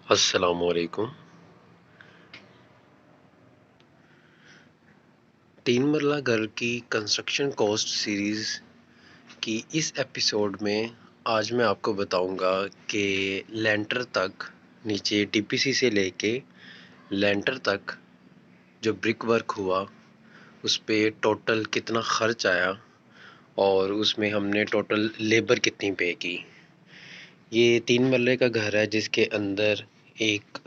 अस्सलामुअलैकुम। 3 मरला घर की कंस्ट्रक्शन कॉस्ट सीरीज़ की इस एपिसोड में आज मैं आपको बताऊंगा कि लेंटर तक, नीचे टीपीसी से लेके लेंटर तक जो ब्रिक वर्क हुआ उस पे टोटल कितना खर्च आया और उसमें हमने टोटल लेबर कितनी पे की। ये 3 मरले का घर है जिसके अंदर एक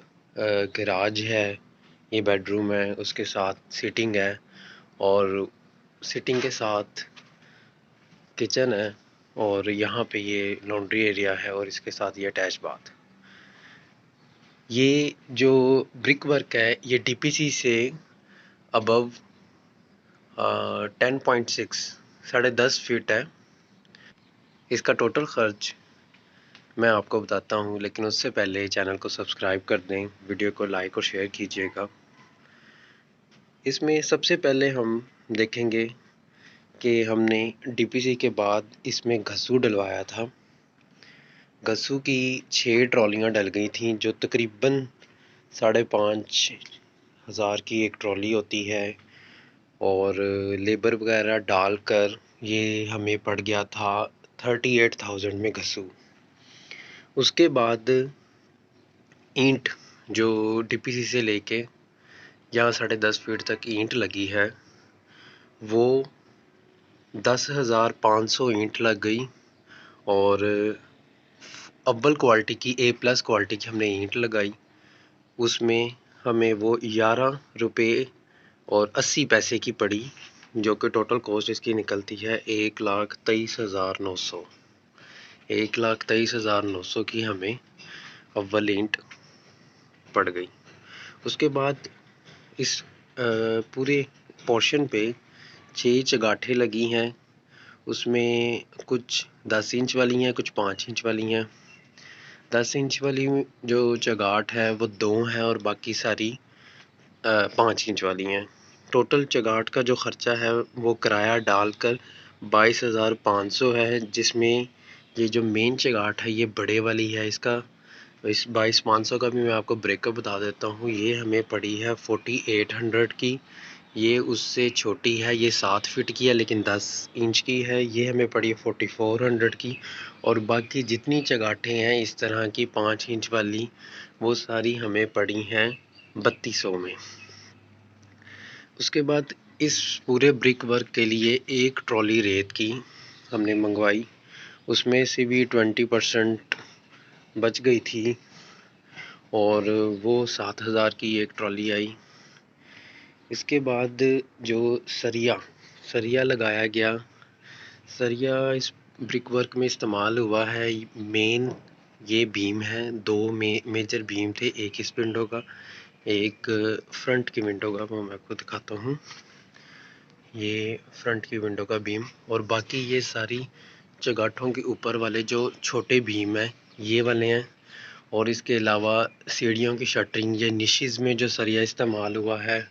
गैराज है, ये बेडरूम है, उसके साथ सीटिंग है और सिटिंग के साथ किचन है और यहाँ पे ये लॉन्ड्री एरिया है और इसके साथ ये अटैच बाथ। ये जो ब्रिक वर्क है ये टीपीसी से अबव 10.6 10.5 फीट है। इसका टोटल खर्च मैं आपको बताता हूँ, लेकिन उससे पहले चैनल को सब्सक्राइब कर दें, वीडियो को लाइक और शेयर कीजिएगा। इसमें सबसे पहले हम देखेंगे कि हमने डीपीसी के बाद इसमें घसू डलवाया था। घसू की 6 ट्रॉलियाँ डल गई थी, जो तकरीबन 5,500 की एक ट्रॉली होती है और लेबर वगैरह डालकर ये हमें पड़ गया था 38,000 में घसू। उसके बाद ईंट जो डीपीसी से लेके यहाँ 10.5 फीट तक ईंट लगी है, वो 10,500 ईंट लग गई और अव्वल क्वालिटी की A+ क्वालिटी की हमने ईंट लगाई। उसमें हमें वो 11 रुपये और 80 पैसे की पड़ी, जो कि टोटल कॉस्ट इसकी निकलती है 1,23,900। 1,23,900 की हमें अव्वल ईंट पड़ गई। उसके बाद इस पूरे पोर्शन पे 6 चगाठें लगी हैं। उसमें कुछ 10 इंच वाली हैं, कुछ 5 इंच वाली हैं। 10 इंच वाली जो चगाठ है वो 2 हैं और बाकी सारी 5 इंच वाली हैं। टोटल चगाठ का जो खर्चा है वो किराया डालकर 22,500 है, जिसमें ये जो मेन चगाठ है ये बड़े वाली है। इसका इस 22,500 का भी मैं आपको ब्रेकअप बता देता हूँ। ये हमें पड़ी है 4800 की। ये उससे छोटी है, ये 7 फीट की है लेकिन 10 इंच की है। ये हमें पड़ी है 4400 की। और बाकी जितनी चगाठें हैं इस तरह की 5 इंच वाली, वो सारी हमें पड़ी हैं 3200 में। उसके बाद इस पूरे ब्रिक वर्क के लिए एक ट्रॉली रेत की हमने मंगवाई, उसमें से भी 20% बच गई थी और वो 7,000 की एक ट्रॉली आई। इसके बाद जो सरिया सरिया लगाया गया, सरिया इस ब्रिक वर्क में इस्तेमाल हुआ है। मेन ये बीम है, दो मेजर बीम थे, एक इस विंडो का, एक फ्रंट की विंडो का। वो मैं आपको दिखाता हूँ, ये फ्रंट की विंडो का बीम। और बाकी ये सारी चगाठों के ऊपर वाले जो छोटे बीम हैं ये वाले हैं। और इसके अलावा सीढ़ियों की शटरिंग, ये निशेज़ में जो सरिया इस्तेमाल हुआ है,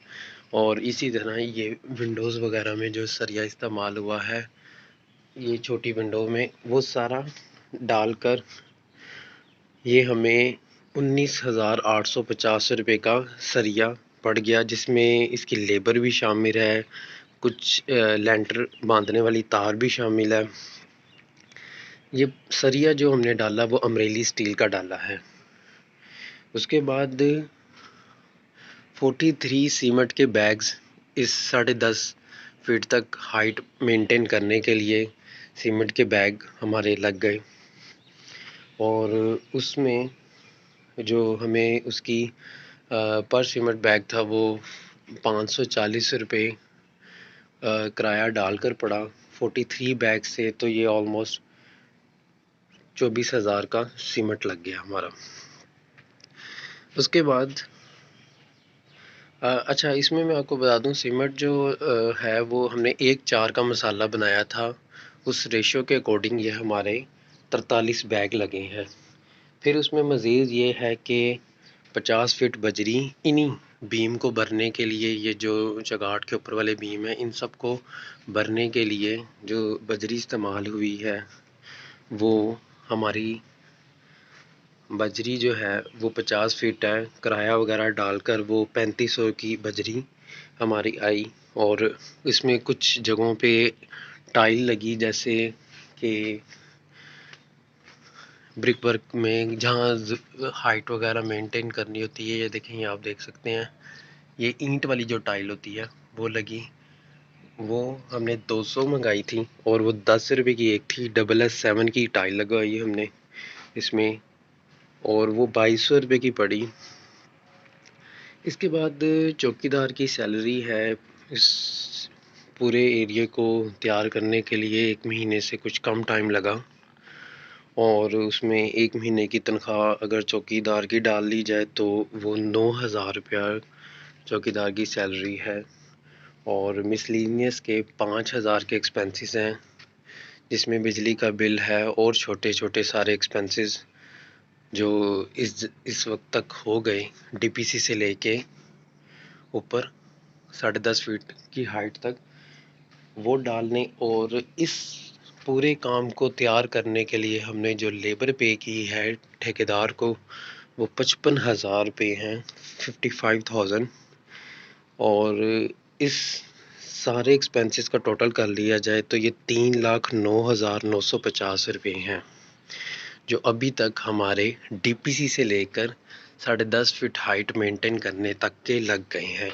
और इसी तरह ये विंडोज़ वगैरह में जो सरिया इस्तेमाल हुआ है, ये छोटी विंडो में, वो सारा डालकर ये हमें 19,850 रुपये का सरिया पड़ गया, जिसमें इसकी लेबर भी शामिल है, कुछ लेंटर बांधने वाली तार भी शामिल है। ये सरिया जो हमने डाला वो अमरेली स्टील का डाला है। उसके बाद 43 सीमेंट के बैग्स इस 10.5 फीट तक हाइट मेंटेन करने के लिए सीमेंट के बैग हमारे लग गए। और उसमें जो हमें उसकी पर सीमेंट बैग था वो 540 रुपये किराया डालकर पड़ा। 43 बैग से तो ये ऑलमोस्ट 24,000 का सीमेंट लग गया हमारा। उसके बाद अच्छा, इसमें मैं आपको बता दूं, सीमेंट जो है वो हमने 1:4 का मसाला बनाया था। उस रेशो के अकॉर्डिंग ये हमारे 43 बैग लगे हैं। फिर उसमें मज़ीद ये है कि 50 फीट बजरी, इन्हीं बीम को भरने के लिए, ये जो चगाठ के ऊपर वाले बीम हैं इन सब को भरने के लिए जो बजरी इस्तेमाल हुई है वो हमारी बजरी जो है वो 50 फीट है, किराया वगैरह डालकर वो 3500 की बजरी हमारी आई। और इसमें कुछ जगहों पे टाइल लगी, जैसे कि ब्रिक वर्क में जहाँ हाइट वगैरह मेंटेन करनी होती है। ये देखें, ये आप देख सकते हैं, ये ईंट वाली जो टाइल होती है वो लगी। वो हमने 200 मंगाई थी और वो 10 रुपये की एक थी। SS7 की टाइल लगवाई हमने इसमें, और वो 2200 रुपये की पड़ी। इसके बाद चौकीदार की सैलरी है। इस पूरे एरिया को तैयार करने के लिए 1 महीने से कुछ कम टाइम लगा, और उसमें 1 महीने की तनख्वाह अगर चौकीदार की डाल ली जाए तो वो 9000 रुपया चौकीदार की सैलरी है। और मिसलिनियस के 5000 के एक्सपेंसेस हैं, जिसमें बिजली का बिल है और छोटे छोटे सारे एक्सपेंसेस जो इस वक्त तक हो गए, डीपीसी से लेके ऊपर 10.5 फीट की हाइट तक वो डालने। और इस पूरे काम को तैयार करने के लिए हमने जो लेबर पे की है ठेकेदार को, वो 55,000 पे हैं, 55,000। और इस सारे एक्सपेंसेस का टोटल कर लिया जाए तो ये 3,09,950 रुपये हैं, जो अभी तक हमारे डीपीसी से लेकर 10.5 फीट हाइट मेंटेन करने तक के लग गए हैं।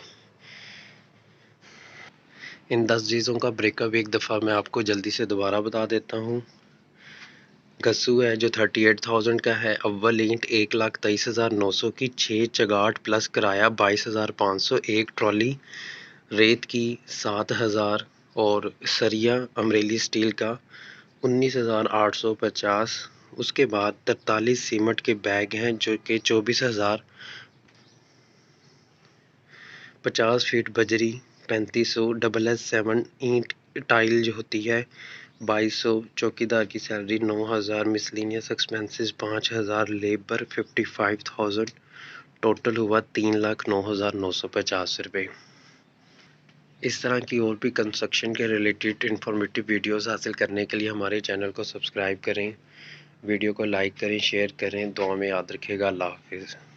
इन 10 चीज़ों का ब्रेकअप एक दफ़ा मैं आपको जल्दी से दोबारा बता देता हूँ। गस्सू है जो 38,000 का है। अव्वल ईंट 1,23,900 की, 6 चगाट प्लस किराया 22,500। एक ट्रॉली रेत की 7,000, और सरिया अमरेली स्टील का 19,850। उसके बाद 43 सीमेंट के बैग हैं जो कि 24,000। 50 फीट बजरी 3500। SS7 ईंट टाइल जो होती है 2200। चौकीदार की salary 9000। Miscellaneous expenses 5000। Labour 55,000। Total हुआ 3,09,950 रुपये। इस तरह की और भी कंस्ट्रक्शन के रिलेटेड इंफॉर्मेटिव वीडियोस हासिल करने के लिए हमारे चैनल को सब्सक्राइब करें, वीडियो को लाइक करें, शेयर करें। दुआ में याद रखिएगा। अल्लाह हाफिज़।